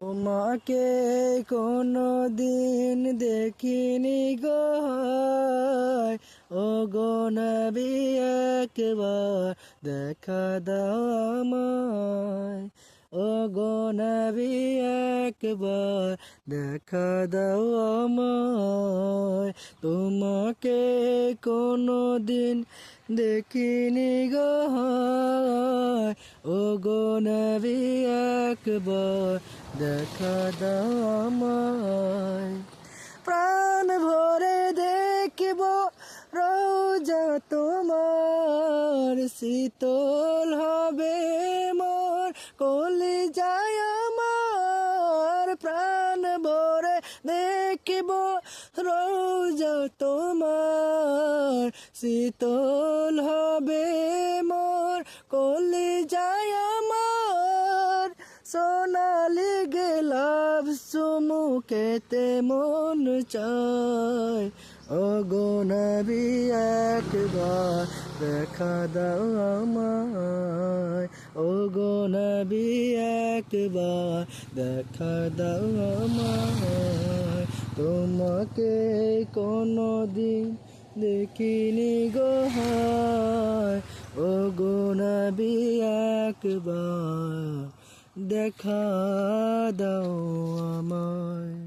তোমাকে কোনো দিন দেখিনি গো, ও গো নবী একবার দেখা দাও আমায়, ও গো নবী একবার দেখা দাও আমায়। তোমাকে কোনো দিন দেখিনি গো, ও গো নবী একবার দেখা দাও আমায়। প্রাণ ভরে দেখিব রোজা তোমার, শীতল হবে মোর কলিজায় আমার। প্রাণ ভরে দেখিব রোজা তোমার, শীতল হবে মোর কলিজায় আমার। সোনালি গোলাপ চুমুকেতে মন চায়, ও গো নবী একবার দেখা দাও আমায়, ও গো নবী একবার দেখা দাও আমায়। তোমাকে কোনো দিন দেখিনি গো, ও গো নবী একবার দেখা দাও আমায়।